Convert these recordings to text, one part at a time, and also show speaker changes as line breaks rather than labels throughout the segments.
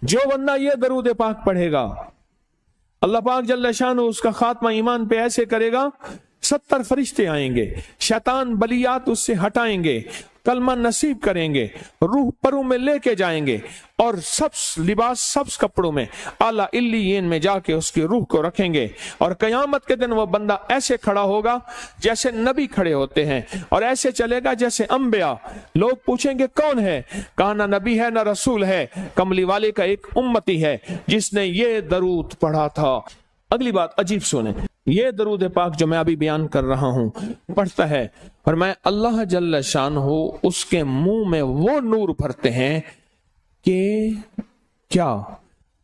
जो बंदा ये दरूद पाक पढ़ेगा, अल्लाह पाक जल्ल शान उसका खात्मा ईमान पे ऐसे करेगा, 70 फरिश्ते आएंगे, शैतान बलियात उससे हटाएंगे, कलमा नसीब करेंगे, रूह परों में लेके जाएंगे और सब्स लिबास सब्स कपड़ों में आला इल्लियीन में जाके उसकी रूह को रखेंगे। और कयामत के दिन वो बंदा ऐसे खड़ा होगा जैसे नबी खड़े होते हैं, और ऐसे चलेगा जैसे अंबिया। लोग पूछेंगे कौन है? कहा ना नबी है ना रसूल है, कमली वाले का एक उम्मती है जिसने ये दरूद पढ़ा था। अगली बात अजीब सुने, ये दरूद पाक जो मैं अभी बयान कर रहा हूं पढ़ता है और मैं अल्लाह जल्ल शान हो उसके मुंह में वो नूर भरते हैं कि क्या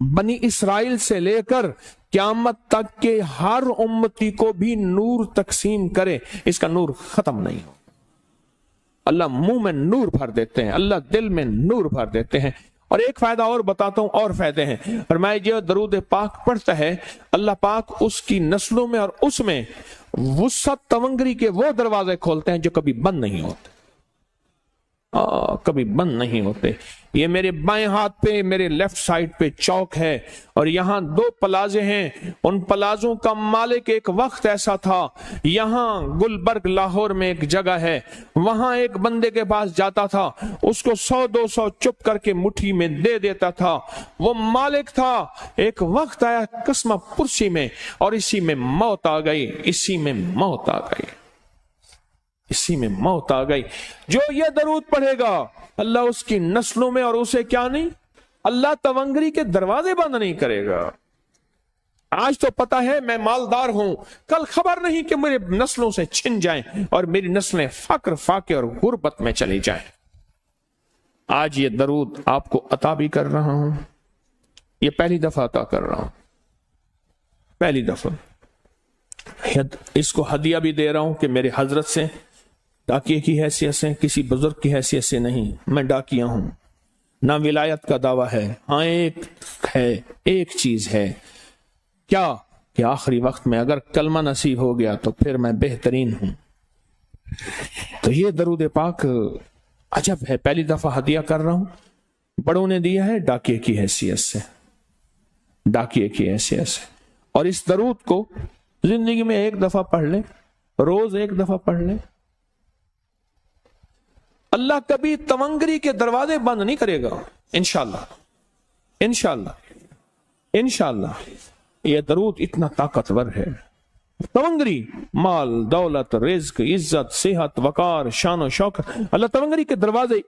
बनी इसराइल से लेकर क़यामत तक के हर उम्मती को भी नूर तकसीम करे, इसका नूर खत्म नहीं हो। अल्लाह मुंह में नूर भर देते हैं, अल्लाह दिल में नूर भर देते हैं। और एक फायदा और बताता हूं, और फायदे हैं। और मैं जो दरूद पाक पढ़ता है, अल्लाह पाक उसकी नस्लों में और उसमें वुसअत तवंगरी के वो दरवाजे खोलते हैं जो कभी बंद नहीं होते, कभी बंद नहीं होते। ये मेरे बाएं हाथ पे, मेरे लेफ्ट साइड पे चौक है और यहाँ 2 प्लाजे हैं। उन प्लाजों का मालिक एक वक्त ऐसा था, यहाँ गुलबर्ग लाहौर में एक जगह है, वहां एक बंदे के पास जाता था, उसको 100-200 चुप करके मुट्ठी में दे देता था। वो मालिक था। एक वक्त आया कस्मा पुरसी में और इसी में मौत आ गई, इसी में मौत आ गई, इसी में मौत आ गई। जो ये दरूद पढ़ेगा अल्लाह उसकी नस्लों में और उसे क्या नहीं, अल्लाह तवंगरी के दरवाजे बंद नहीं करेगा। आज तो पता है मैं मालदार हूं, कल खबर नहीं कि मेरे नस्लों से छिन जाएं और मेरी नस्लें फक्र फाके और गुर्बत में चली जाएं। आज ये दरूद आपको अता भी कर रहा हूं, ये पहली दफा अता कर रहा हूं, पहली दफा। इसको हदिया भी दे रहा हूं कि मेरे हजरत से, डाकिये की हैसियत से, किसी बुजुर्ग की हैसियत से नहीं, मैं डाकिया हूं। ना विलायत का दावा है, हाँ एक है, एक चीज है, क्या कि आखिरी वक्त में अगर कलमा नसीब हो गया तो फिर मैं बेहतरीन हूं। तो ये दरूद पाक अजब है, पहली दफा हदिया कर रहा हूं, बड़ों ने दिया है डाकिये की हैसियत से, डाकिये की हैसियत से। और इस दरूद को जिंदगी में एक दफा पढ़ ले, रोज एक दफा पढ़ ले, अल्लाह कभी तवंगरी के दरवाजे बंद नहीं करेगा। इंशाअल्लाह, इंशाअल्लाह, इंशाअल्लाह। यह दरूद इतना ताकतवर है। तवंगरी, माल, दौलत, रिज्क, इज्जत, सेहत, वकार, शान और शौकत, अल्लाह तवंगरी के दरवाजे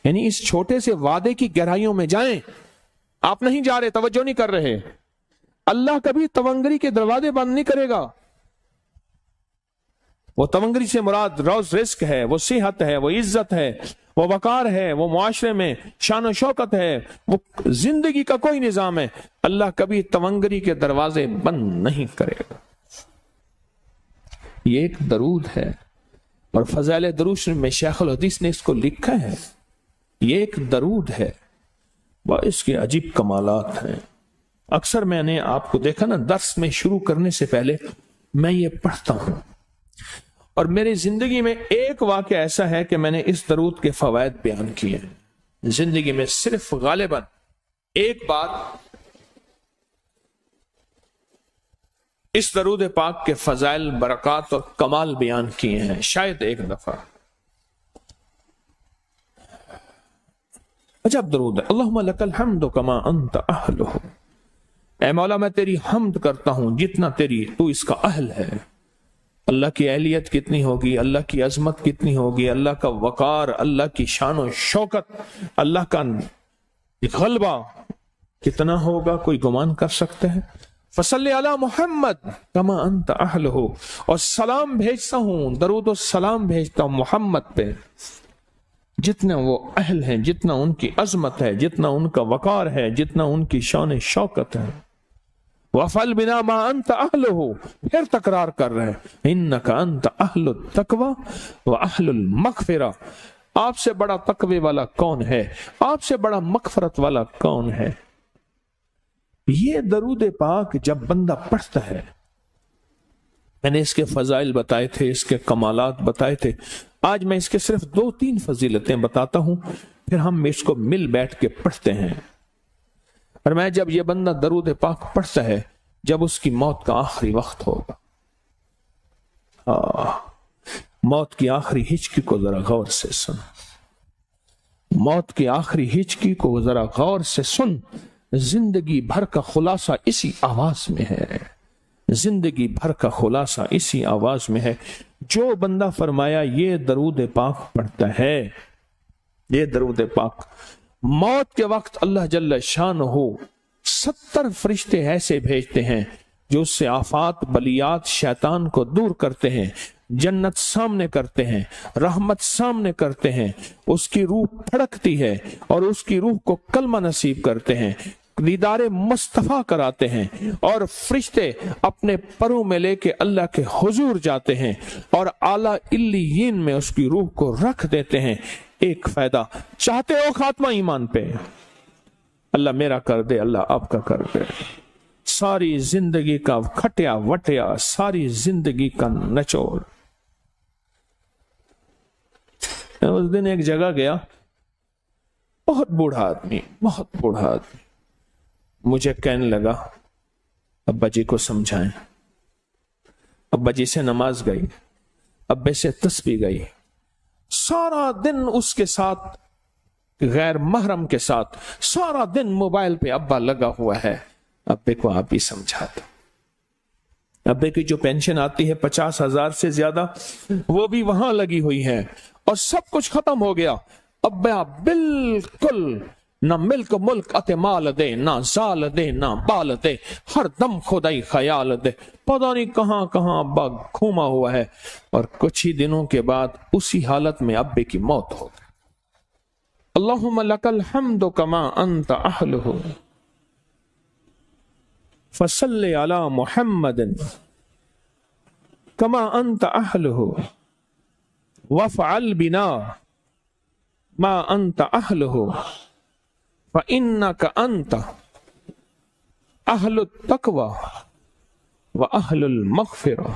यानी इस छोटे से वादे की गहराइयों में जाएं। आप नहीं जा रहे, तवज्जो नहीं कर रहे। अल्लाह कभी तवंगरी के दरवाजे बंद नहीं करेगा। वो तवंगरी से मुराद रोज रिस्क है, वो सेहत है, वो इज्जत है, वो वकार है, वो मुआशरे में शान और शौकत है, वो जिंदगी का कोई निजाम है। अल्लाह कभी तवंगरी के दरवाजे बंद नहीं करेगा। ये एक दरूद है और फज़ाइल दरूद में शेखुल हदीस ने इसको लिखा है। ये एक दरूद है, वह इसके अजीब कमालात हैं। अक्सर मैंने आपको देखा ना, दर्स में शुरू करने से पहले मैं ये पढ़ता हूं और मेरी जिंदगी में एक वाक़या ऐसा है कि मैंने इस दरूद के फवायद बयान किए हैं। जिंदगी में सिर्फ गालिबन एक बार इस दरूद पाक के फजाइल, बरक़ात और कमाल बयान किए हैं, शायद एक दफा। अजब दरूद है। अल्लाहुम्मा लकल हम्दु कमा अंत अहलुहु। ऐ मौला मैं तेरी हम्द करता हूं जितना तू इसका अहल है। अल्लाह की अहलियत कितनी होगी, अल्लाह की अजमत कितनी होगी, अल्लाह का वकार, अल्लाह की शान और शौकत, अल्लाह का गलबा कितना होगा, कोई गुमान कर सकते हैं। फसल्ले अला मोहम्मद कमा अंत अहलुहु। और सलाम भेजता हूं, दरूद और सलाम भेजता हूं मोहम्मद पे जितना वो अहल हैं, जितना उनकी अजमत है, जितना उनका वकार है, जितना उनकी शान शौकत है। वफल बिना मा अंत अहलुहु। फिर तकरार कर रहे हैं, इन्नका अंत अहलुत तकवा व अहलुल मगफिरा। आपसे बड़ा तकवे वाला कौन है, आपसे बड़ा मगफरत वाला कौन है। ये दरूद पाक जब बंदा पढ़ता है, मैंने इसके फजाइल बताए थे, इसके कमालात बताए थे। आज मैं इसके सिर्फ 2-3 फजीलतें बताता हूं, फिर हम इसको मिल बैठ के पढ़ते हैं। اور میں جب یہ بندہ درود پاک پڑھتا ہے جب اس کی موت کا آخری وقت ہوگا، موت کی آخری ہچکی کو ذرا غور سے سن، موت کی آخری ہچکی کو ذرا غور سے سن، زندگی بھر کا خلاصہ اسی آواز میں ہے، زندگی بھر کا خلاصہ اسی آواز میں ہے۔ جو بندہ فرمایا یہ درود پاک پڑھتا ہے، یہ درود پاک، موت کے وقت اللہ جل شانہ 70 فرشتے ایسے بھیجتے ہیں جو اس سے آفات بلیات شیطان کو دور کرتے ہیں، جنت سامنے کرتے ہیں، رحمت سامنے کرتے ہیں، اس کی روح پھڑکتی ہے اور اس کی روح کو کلمہ نصیب کرتے ہیں، دیدار مصطفیٰ کراتے ہیں، اور فرشتے اپنے پروں میں لے کے اللہ کے حضور جاتے ہیں اور اعلیٰ علیین میں اس کی روح کو رکھ دیتے ہیں۔ ایک فائدہ چاہتے ہو خاتمہ ایمان پہ، اللہ میرا کر دے، اللہ آپ کا کر دے، ساری زندگی کا کھٹیا وٹیا، ساری زندگی کا نچوڑ۔ میں اس دن ایک جگہ گیا، بہت بوڑھا آدمی، بہت بوڑھا آدمی، مجھے کہنے لگا ابا جی کو سمجھائیں۔ ابا جی سے نماز گئی، ابے سے تسبیح گئی، سارا دن اس کے ساتھ غیر محرم کے ساتھ سارا دن موبائل پہ ابا لگا ہوا ہے۔ ابے کو آپ ہی سمجھاتے، ابے کی جو پینشن آتی ہے 50,000 سے زیادہ وہ بھی وہاں لگی ہوئی ہے اور سب کچھ ختم ہو گیا۔ ابا بالکل نہ ملک ملک اتے مال دے، نہ زال دے، نہ بال دے، ہر دم خدائی خیال دے، پتہ نہیں کہاں کہاں ابا گھوما ہوا ہے۔ اور کچھ ہی دنوں کے بعد اسی حالت میں ابے کی موت ہو گئی۔ اللہم لک الحمد کما انت اہلہ فصل علی محمد کما انت اہلہ وافعل بنا ما انت اہلہ فإنک انت اہل التقوی واہل المغفرہ۔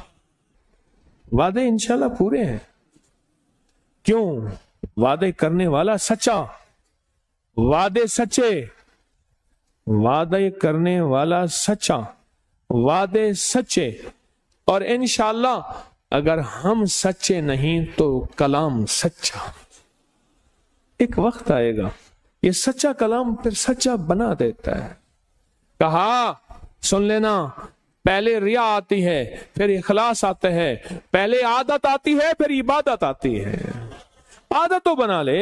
وعدے انشاءاللہ پورے ہیں، کیوں؟ وعدے کرنے والا سچا، وعدے سچے، وعدے کرنے والا سچا، وعدے سچے، اور انشاءاللہ اگر ہم سچے نہیں تو کلام سچا۔ ایک وقت آئے گا یہ سچا کلام پھر سچا بنا دیتا ہے۔ کہا سن لینا، پہلے ریا آتی ہے، پھر اخلاص آتا ہے، پہلے عادت آتی ہے، پھر عبادت آتی ہے۔ عادت تو بنا لے۔